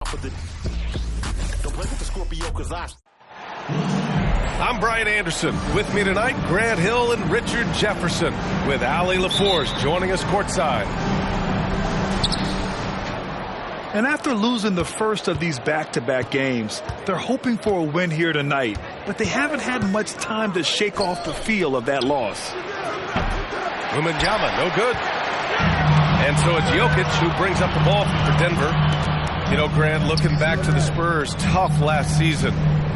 top of the... Don't play with the Scorpio, because I'm Brian Anderson. With me tonight, Grant Hill and Richard Jefferson, with Allie LaForce joining us courtside. And after losing the first of these back-to-back games, they're hoping for a win here tonight, but they haven't had much time to shake off the feel of that loss. Wembanyama, no good. And so it's Jokic who brings up the ball for Denver. You know, Grant, looking back to the Spurs' tough last season,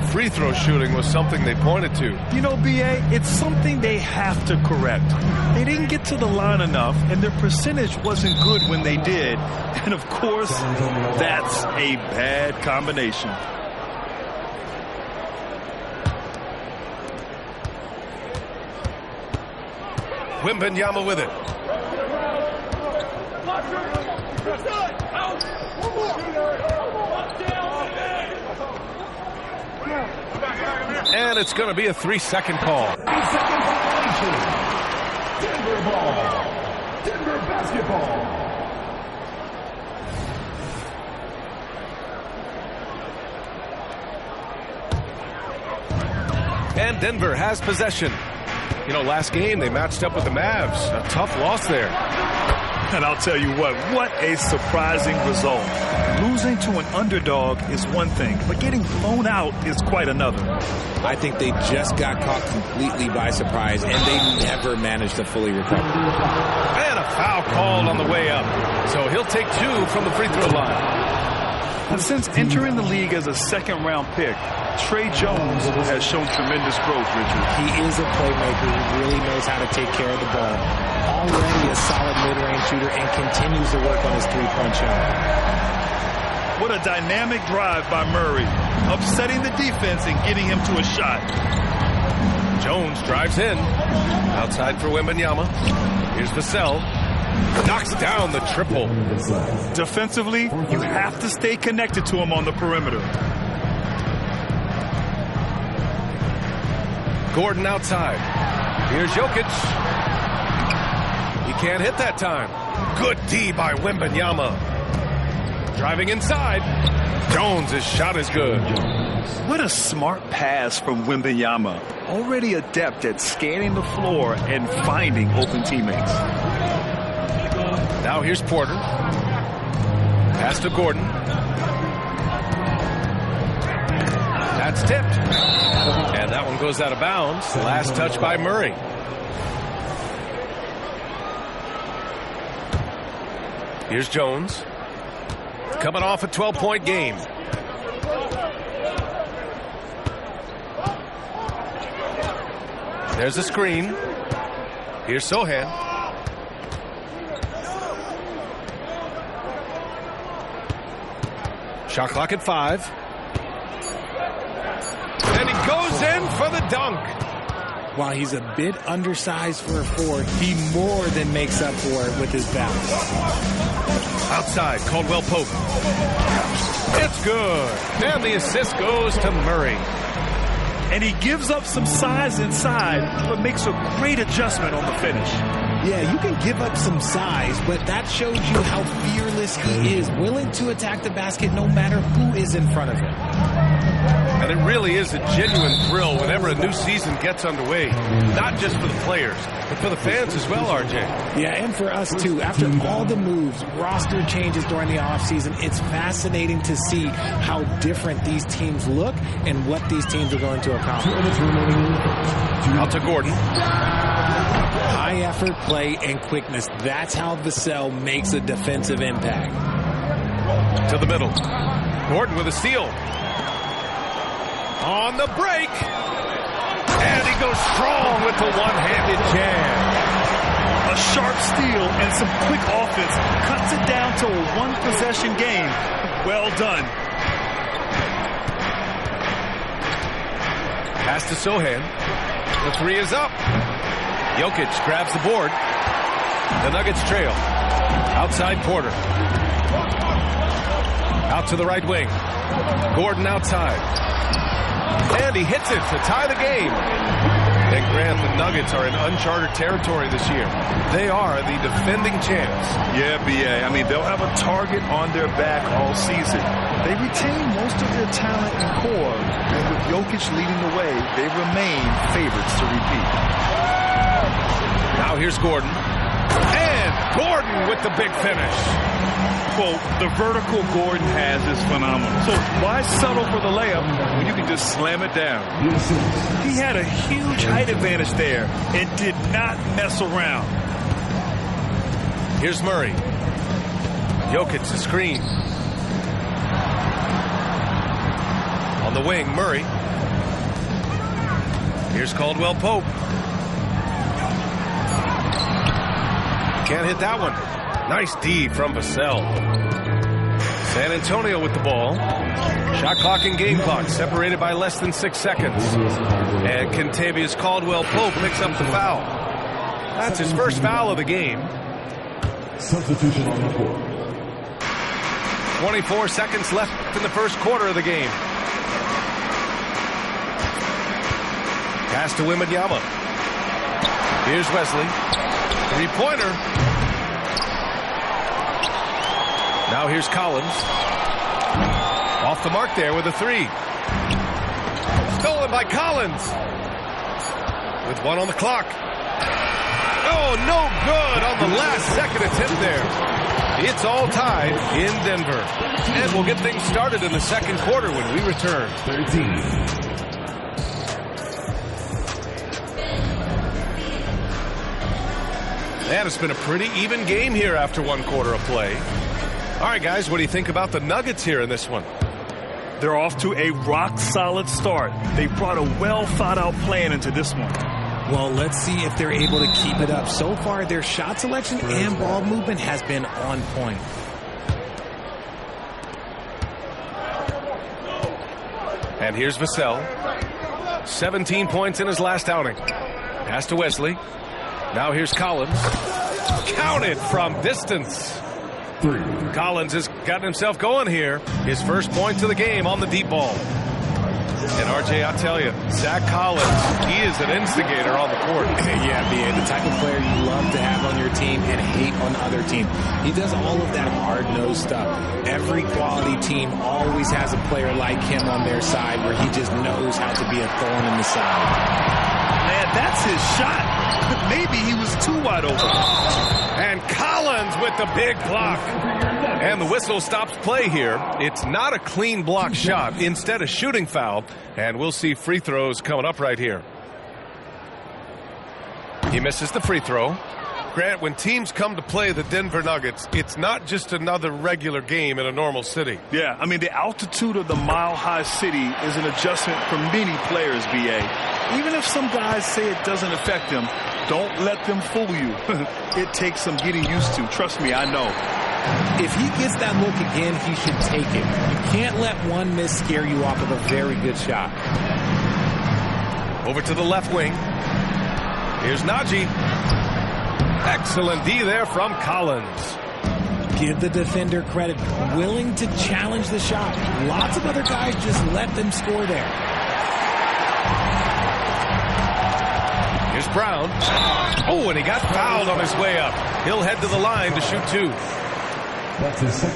free throw shooting was something they pointed to. You know, B.A., it's something they have to correct. They didn't get to the line enough, and their percentage wasn't good when they did. And, of course, that's a bad combination. Wembanyama with it. And it's going to be a 3-second call. 3-second violation. Denver ball. Denver basketball. And Denver has possession. You know, last game they matched up with the Mavs. A tough loss there. And I'll tell you what a surprising result. Losing to an underdog is one thing, but getting blown out is quite another. I think they just got caught completely by surprise, and they never managed to fully recover. And a foul called on the way up. So he'll take 2 from the free throw line. And since entering the league as a second-round pick, Tre Jones has shown tremendous growth, Richard. He is a playmaker who really knows how to take care of the ball. Already a solid mid-range shooter and continues to work on his three-point shot. What a dynamic drive by Murray, upsetting the defense and getting him to a shot. Jones drives in. Outside for Wembanyama. Here's Vassell. Knocks down the triple. Defensively, you have to stay connected to him on the perimeter. Gordon outside. Here's Jokic. He can't hit that time. Good D by Wembanyama. Driving inside. Jones' shot is good. What a smart pass from Wembanyama. Already adept at scanning the floor and finding open teammates. Now here's Porter. Pass to Gordon. That's tipped. And that one goes out of bounds. Last touch by Murray. Here's Jones. Coming off a 12-point game. There's a screen. Here's Sohan. Shot clock at 5. And he goes in for the dunk. While he's a bit undersized for a 4, he more than makes up for it with his balance. Outside, Caldwell Pope. It's good. And the assist goes to Murray. And he gives up some size inside, but makes a great adjustment on the finish. Yeah, you can give up some size, but that shows you how fearless he is, willing to attack the basket no matter who is in front of him. And it really is a genuine thrill whenever a new season gets underway. Not just for the players, but for the fans as well, RJ. Yeah, and for us too. After all the moves, roster changes during the offseason, it's fascinating to see how different these teams look and what these teams are going to accomplish. Out to Gordon. High effort play and quickness. That's how Vassell makes a defensive impact. To the middle. Gordon with a steal. On the break. And he goes strong with the one-handed jam. A sharp steal and some quick offense cuts it down to a one-possession game. Well done. Pass to Sohan. The 3 is up. Jokic grabs the board. The Nuggets trail. Outside Porter. Out to the right wing. Gordon outside. And he hits it to tie the game. And Grant, the Nuggets are in uncharted territory this year. They are the defending champs. Yeah, B.A. I mean, they'll have a target on their back all season. They retain most of their talent and core, and with Jokic leading the way, they remain favorites to repeat. Now here's Gordon. And Gordon with the big finish. Well, the vertical Gordon has is phenomenal. So why settle for the layup when you can just slam it down? He had a huge height advantage there and did not mess around. Here's Murray. Jokic to screen. On the wing, Murray. Here's Caldwell Pope. Can't hit that one. Nice D from Vassell. San Antonio with the ball. Shot clock and game clock separated by less than 6 seconds. And Kentavious Caldwell Pope picks up the foul. That's his first foul of the game. Substitution on the court. 24 seconds left in the first quarter of the game. Pass to Wembanyama. Here's Wesley. Three-pointer. Now here's Collins. Off the mark there with a three. Stolen by Collins. With 1 on the clock. Oh, no good on the last second attempt there. It's all tied in Denver. And we'll get things started in the second quarter when we return. 13. And it's been a pretty even game here after 1 quarter of play. All right, guys, what do you think about the Nuggets here in this one? They're off to a rock-solid start. They brought a well-thought-out plan into this one. Well, let's see if they're able to keep it up. So far, their shot selection and ball movement has been on point. And here's Vassell. 17 points in his last outing. Pass to Wesley. Now here's Collins. Counted from distance. Collins has gotten himself going here. His first point to the game on the deep ball. And RJ, I'll tell you, Zach Collins, he is an instigator on the court. Yeah, B.A., the type of player you love to have on your team and hate on other teams. He does all of that hard-nosed stuff. Every quality team always has a player like him on their side where he just knows how to be a thorn in the side. Man, that's his shot. Maybe he was too wide open. And Collins with the big block. And the whistle stops play here. It's not a clean block shot. Instead, a shooting foul. And we'll see free throws coming up right here. He misses the free throw. Grant, when teams come to play the Denver Nuggets, it's not just another regular game in a normal city. Yeah, I mean, the altitude of the mile-high city is an adjustment for many players, B.A. Even if some guys say it doesn't affect them, don't let them fool you. It takes some getting used to. Trust me, I know. If he gets that look again, he should take it. You can't let one miss scare you off of a very good shot. Over to the left wing. Here's Najee. Excellent D there from Collins. Give the defender credit. Willing to challenge the shot. Lots of other guys just let them score there. Here's Brown. Oh, and he got fouled on his way up. He'll head to the line to shoot 2.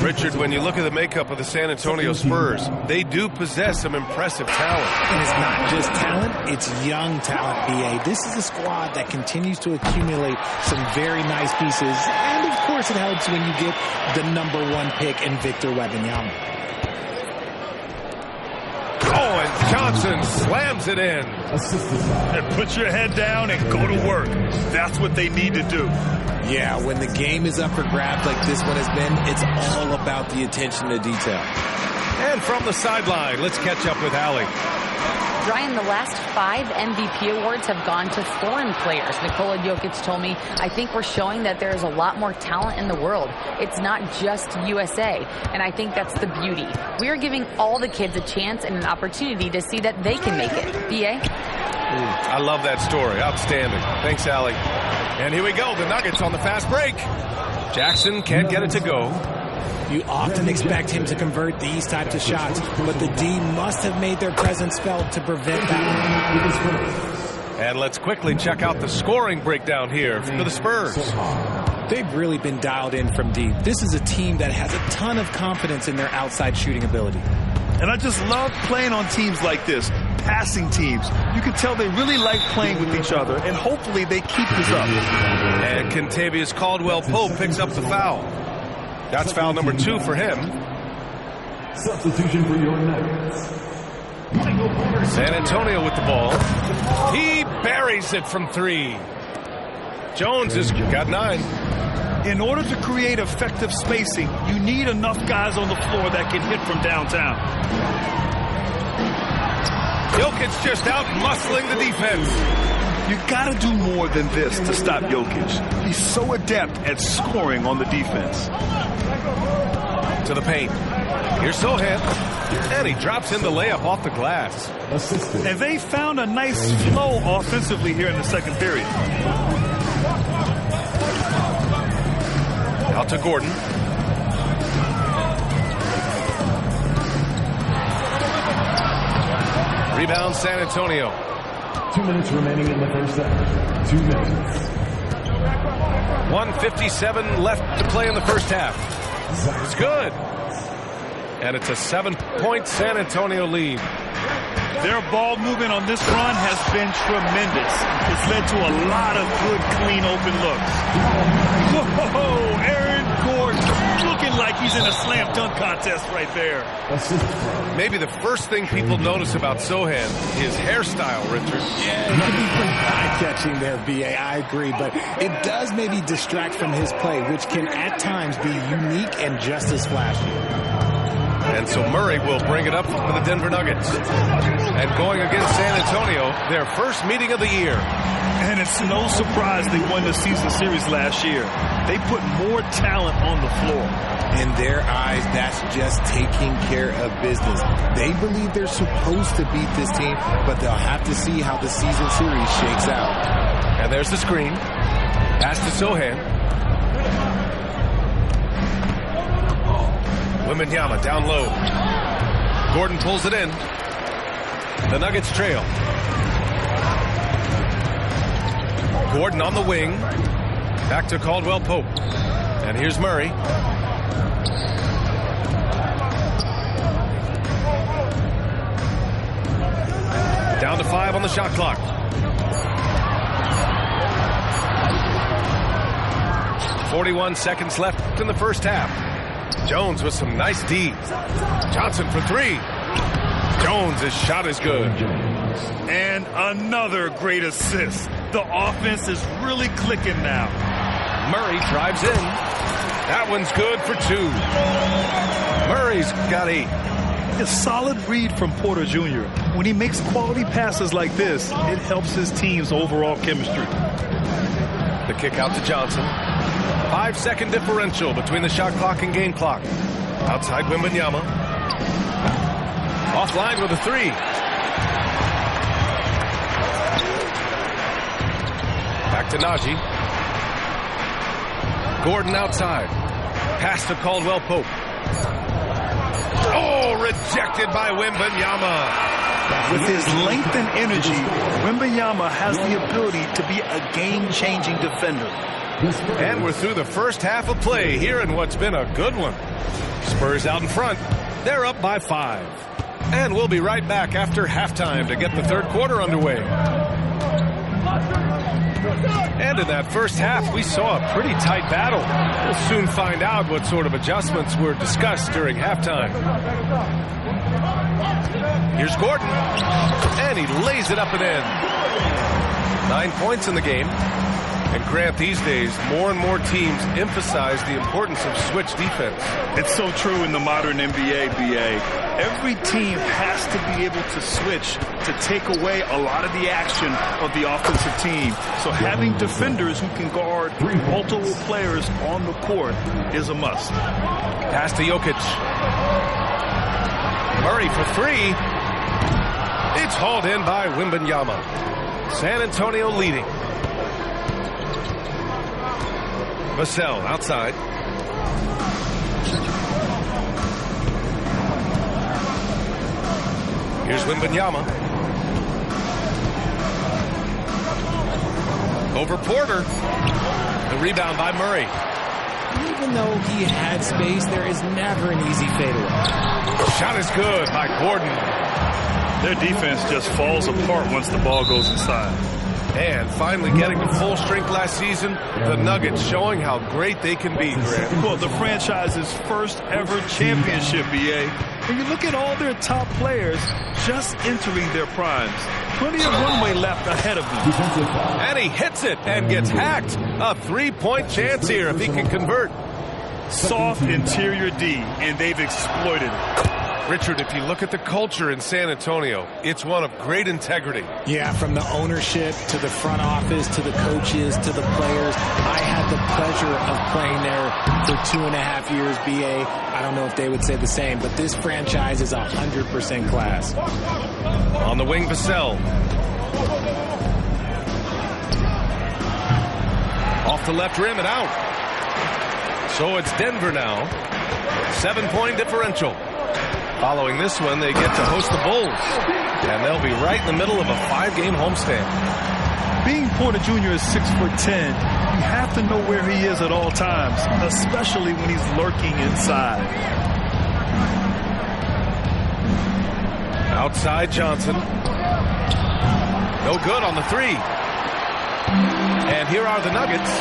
Richard, when you look at the makeup of the San Antonio Spurs, they do possess some impressive talent. And it's not just talent, it's young talent, B.A. This is a squad that continues to accumulate some very nice pieces. And, of course, it helps when you get the #1 pick in Victor Wembanyama. Oh, and Johnson slams it in. And put your head down and go to work. That's what they need to do. Yeah, when the game is up for grabs like this one has been, it's all about the attention to detail. And from the sideline, let's catch up with Allie. Ryan, the last 5 MVP awards have gone to foreign players. Nikola Jokic told me, I think we're showing that there's a lot more talent in the world. It's not just USA. And I think that's the beauty. We are giving all the kids a chance and an opportunity to see that they can make it. B.A.? I love that story. Outstanding. Thanks, Allie. And here we go. The Nuggets on the fast break. Jackson can't get it to go. You often expect him to convert these types of shots, but the D must have made their presence felt to prevent that. And let's quickly check out the scoring breakdown here for the Spurs. They've really been dialed in from deep. This is a team that has a ton of confidence in their outside shooting ability. And I just love playing on teams like this, passing teams. You can tell they really like playing with each other, and hopefully they keep this up. And Kentavious Caldwell-Pope picks up the foul. That's foul number 2 for him. Substitution for your Nuggets. San Antonio with the ball. He buries it from 3. Jones has got 9. In order to create effective spacing, you need enough guys on the floor that can hit from downtown. Jokic just out muscling the defense. You got to do more than this to stop Jokic. He's so adept at scoring on the defense. To the paint. Here's Sohan. And he drops in the layup off the glass. And they found a nice flow offensively here in the second period. Out to Gordon. Rebound San Antonio. 2 minutes remaining in the first half. 2 minutes. 1:57 left to play in the first half. It's good. And it's a 7-point San Antonio lead. Their ball movement on this run has been tremendous. It's led to a lot of good, clean, open looks. Whoa, Aaron Gordon looking like he's in a slam dunk contest right there. Maybe the first thing people notice about Sohan, his hairstyle, Richard. Yeah, he could be pretty eye-catching there, B.A. I agree, but it does maybe distract from his play, which can at times be unique and just as flashy. And so Murray will bring it up for the Denver Nuggets. And going against San Antonio, their first meeting of the year. And it's no surprise they won the season series last year. They put more talent on the floor. In their eyes, that's just taking care of business. They believe they're supposed to beat this team, but they'll have to see how the season series shakes out. And there's the screen. Pass to Sohan. Wembanyama down low. Gordon pulls it in. The Nuggets trail. Gordon on the wing. Back to Caldwell-Pope. And here's Murray. Down to 5 on the shot clock. .41 seconds left in the first half. Jones with some nice D's. Johnson for 3. Jones' shot is good. And another great assist. The offense is really clicking now. Murray drives in. That one's good for 2. Murray's got 8. A solid read from Porter Jr. When he makes quality passes like this, it helps his team's overall chemistry. The kick out to Johnson. 5-second differential between the shot clock and game clock. Outside Wembanyama. Offline with a 3. Back to Najee. Gordon outside. Pass to Caldwell-Pope. Oh, rejected by Wembanyama. With his length and energy, Wembanyama has the ability to be a game-changing defender. And we're through the first half of play here in what's been a good one. Spurs out in front. They're up by 5. And we'll be right back after halftime to get the third quarter underway. And in that first half, we saw a pretty tight battle. We'll soon find out what sort of adjustments were discussed during halftime. Here's Gordon. And he lays it up and in. 9 points in the game. And Grant, these days, more and more teams emphasize the importance of switch defense. It's so true in the modern NBA, BA. Every team has to be able to switch to take away a lot of the action of the offensive team. So having defenders who can guard multiple players on the court is a must. Pass to Jokic. Murray for 3. It's hauled in by Wembanyama. San Antonio leading. Vassell outside. Here's Wembanyama. Over Porter. The rebound by Murray. Even though he had space, there is never an easy fadeaway. Shot is good by Gordon. Their defense just falls apart once the ball goes inside. And finally getting to full strength last season, the Nuggets showing how great they can be, Grant. Well, the franchise's first ever championship, BA. And you look at all their top players just entering their primes. Plenty of runway left ahead of them. And he hits it and gets hacked. A three-point chance here if he can convert. Soft interior D, and they've exploited it. Richard, if you look at the culture in San Antonio, it's one of great integrity. Yeah, from the ownership to the front office to the coaches to the players. I had the pleasure of playing there for 2.5 years, BA. I don't know if they would say the same, but this franchise is 100% class. On the wing, Vassell. Off the left rim and out. So it's Denver now. 7-point differential. Following this one, they get to host the Bulls. And they'll be right in the middle of a 5-game homestand. Being Porter Jr. is 6'10", you have to know where he is at all times, especially when he's lurking inside. Outside Johnson. No good on the three. And here are the Nuggets.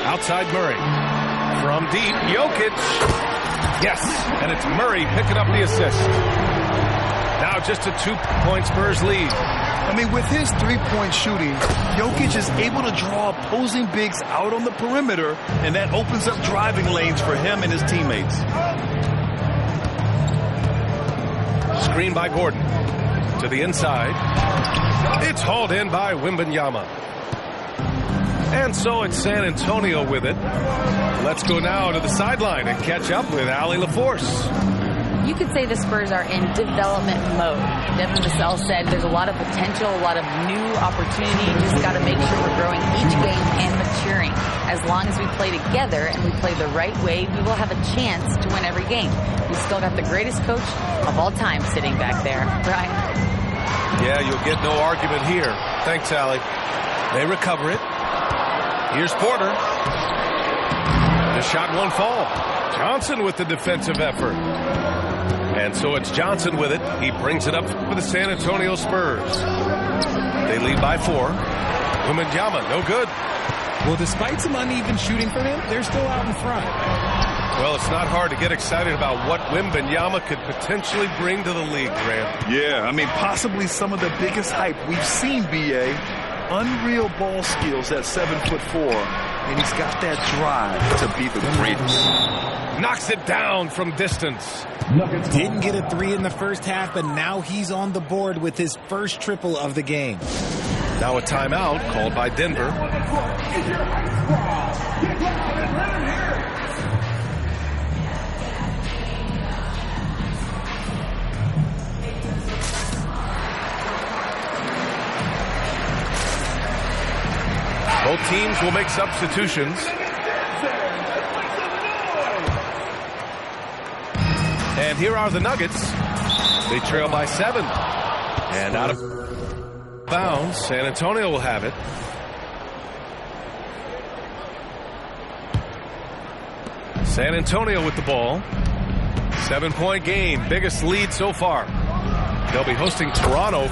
Outside Murray. From deep, Jokic. Yes, and it's Murray picking up the assist. Now just a 2-point Spurs lead. I mean, with his three-point shooting, Jokic is able to draw opposing bigs out on the perimeter, and that opens up driving lanes for him and his teammates. Screen by Gordon. To the inside. It's hauled in by Wembanyama. And so it's San Antonio with it. Let's go now to the sideline and catch up with Allie LaForce. You could say the Spurs are in development mode. Devin Vassell said there's a lot of potential, a lot of new opportunity. Just got to make sure we're growing each game and maturing. As long as we play together and we play the right way, we will have a chance to win every game. We still got the greatest coach of all time sitting back there. Brian? Yeah, you'll get no argument here. Thanks, Allie. They recover it. Here's Porter. The shot won't fall. Johnson with the defensive effort. And so it's Johnson with it. He brings it up for the San Antonio Spurs. They lead by 4. Wembanyama, no good. Well, despite some uneven shooting for them, they're still out in front. Well, it's not hard to get excited about what Wembanyama could potentially bring to the league, Grant. Yeah, I mean, possibly some of the biggest hype we've seen, BA. Unreal ball skills at 7'4", and he's got that drive to be the greatest. Knocks it down from distance. Didn't get a 3 in the first half, but now he's on the board with his first triple of the game. Now a timeout called by Denver. Both teams will make substitutions. And here are the Nuggets. They trail by 7. And out of bounds, San Antonio will have it. San Antonio with the ball. 7-point game, biggest lead so far. They'll be hosting Toronto.